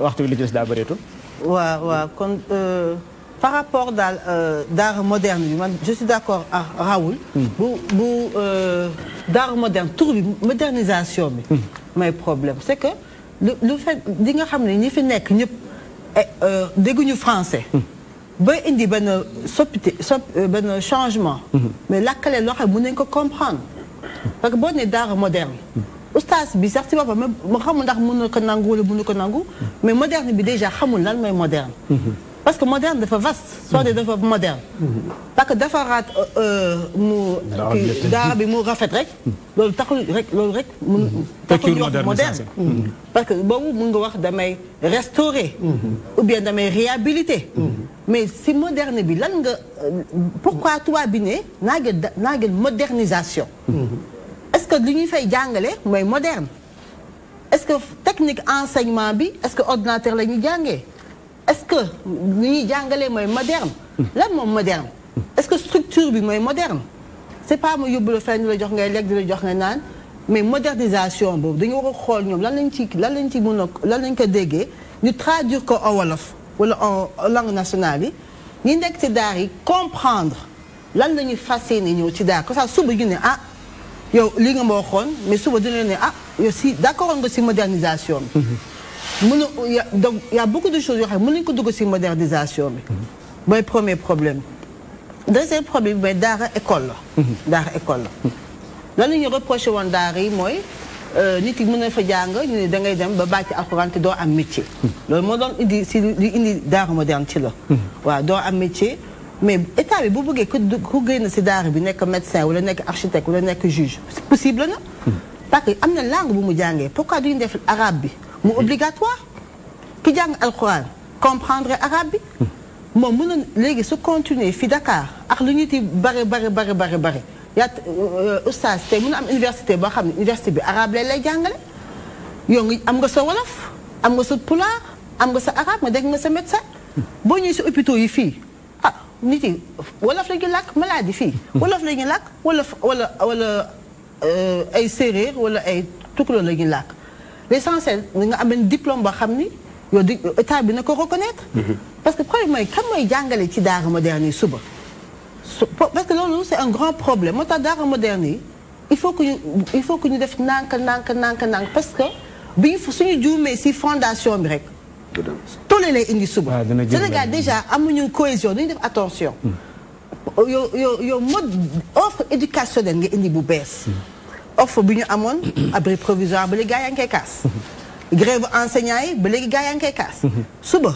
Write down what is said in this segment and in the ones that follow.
waxtu bi li ci des daa bëreetul. waaw kon par rapport daal d'art moderne bi man je suis d'accord ak Raoul. bu d'art moderne tur bi modernisation bi. mooy problème c'est que lu fait di nga xam ne ñi fi nekk ñëpp dégguñu français. ba indi benn benn changement. mais lakkale loo xam ne mën nañu ko comprendre. parce que boo nee d'art moderne. oustaz bi sax ci boppam ma xamul ndax mën na ko nangu wala mënu ko nangu. mais moderne bi déjà xamul lan mooy moderne. parce que moderne dafa vaste. soo dee dafa moderne. parce que dafa raat mu. daara bi mu rafet rek. loolu taxul rek taxul ñu wax moderne. parce que boobu mun nga wax damay restaurer. ou bien damay réhabiliter. mais si moderne bi lan nga pourquoi tubaab bi ne naa ngeen modernisation. est-ce que li ñuy fay jàngale mooy moderne. est-ce que technique enseignement bi est-ce que ordinateur la ñuy jàngee. est-ce que li ñuy jàngalee mooy moderne. lan moom moderne. est-ce que structure bi mooy moderne. c'est pas mu yóbbu la fenn la jox ngay lekk di la jox nga naan mais modernisation boobu dañu war a xool ñoom lan lañ ci mën a lan lañ ko déggee ñu traduire ko en wolof wala en langue nationale yi ñi nekk ci daar yi comprendre lan la ñuy fas yéene ñëw ci daar ko sax suba ñu ne ah yow li nga ma waxoon mais suba dina ne ah yow si d'accord nga si modernisation bi. donc y a beaucoup de choses yoo xam ne mën nañu ko dugg si modernisation bi. mooy premier problème. deuxième problème bi mooy daara école la. daara école la. lan la ñuy reproché woon daara yi mooy nit yi mën na fa jàng ñu ne da ngay dem ba bàcc alxuraan te doo am métier. loolu moo doon indi si li indi daara moderne ci la. waaw doo am métier mais état bi bu bëggee ku génn si daara bi nekk médecin wala nekk architecte wala nekk juge possible na. parce que am na langue bu mu jàngee pourquoi duñu def arabe bi mu obligatoire ki jàng alxuraan comprendre arabe bi. moom mën na léegi su continuer fi Dakar ak lu ñu ti bari yaa oustaz tey mën na am université boo xam ne université bi arabe lay jàngale yow nga am nga sa wolof am nga sa pulaar am nga sa arabe nga dégg nga sa médecin boo ñëwee si hôpitaux yi fii ah nit yi wolof la ñuy làkk maladie fii wolof la ñuy làkk wala ay séeréer wala ay tukulóor la ñuy làkk l'essentiel nga am benn diplôme boo xam ni yow di état bi na ko reconnaître parce que problème mooy kan mooy jàngale ci daara moderne yi suba parce que loolu c'est un grand problème moo tax daara moderne yi il faut que ñu def nànk parce que bi suñu juumee si fondation bi rek tolle lay indi suba Sénégal déjà amuñu cohésion dañu def attention yow mode offre éducationnelle nga indi bu bees offre bi ñu amoon abri provisoire ba léegi gaa yaa ngi koy kaas grève enseignants yi ba léegi gaa yaa ngi koy kaas suba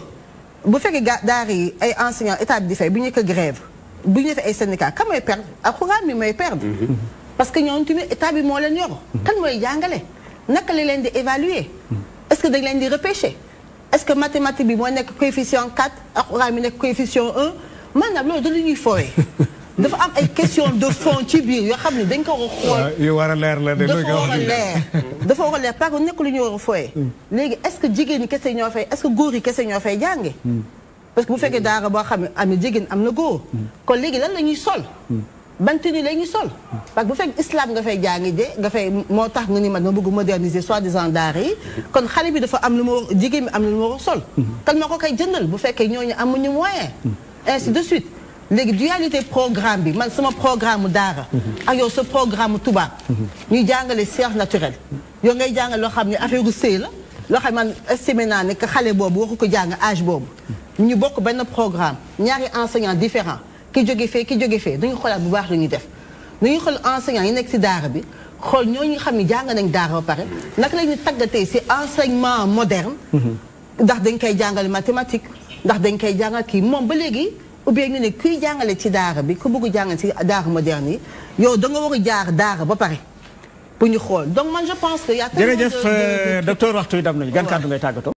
bu fekkee daara yi ay enseignants état bi di fay bu ñu ko grève bu ñu defee ay syndicat kan mooy perdre alxuraan mi mooy perdre parce que ñoom tamit état bi moo leen yor kan mooy jàngale naka la leen di évaluer est-ce que dañ leen di repêcher est-ce que mathématique bi moo nekk coefficient 4 alxuraan mi nekk coefficient 1 maanaam loolu da lu ñuy foowee dafa am ay question de fond ci biir yoo xam ne dañ ko war a xool yu war a leer la dafa war a leer parce que nekk lu ñu war a fooyee léegi est-ce que jigéen ñi kese ñoo fay est-ce que góor yi kese ñoo fay jànge parce que bu fekkee daara boo xam ne am na jigéen am na góor kon léegi lan la ñuy sol ban tenue la ñuy sol parce que bu fekkee islam nga fay jàngi de nga fay moo tax nga ni man ma bëgg moderniser soi-disant daara yi kon xale bi dafa am lu ma war jigéen bi am lu ma war a sol kan moo ko koy jëndal bu fekkee ñooñu amuñu moyen ainsi de suite léegi dualité programme bi man sama programme mu daara ak yow sa programme mu tubaab ñuy jàngale science naturelle yow ngay jàngale loo xam ne affaire u sëy la loo xam ne man estimé naa ne que xale boobu waxu ko jàng âge boobu ñu bokk benn programme ñaari enseignants différents ki jóge fee dañu xoolaat bu baax lu ñuy def dañuy xool enseignants yi nekk ci daara bi xool ñooñu nga xam ne jàng nañ daara ba pare naka la ñuy tàggatee ci enseignement moderne ndax dañ koy jàngale mathématique ndax dañ koy jàngal kii moom ba léegi ou bien ñu ne kuy jàngale ci daara bi ku bëgg jàngale ci daara moderne yi yow da nga war a jaar daara ba pare pour ñu xool donc man je pense que y a jërëjëf docteur waxtu yi dam nañu gan kàddu ngay tàggatoo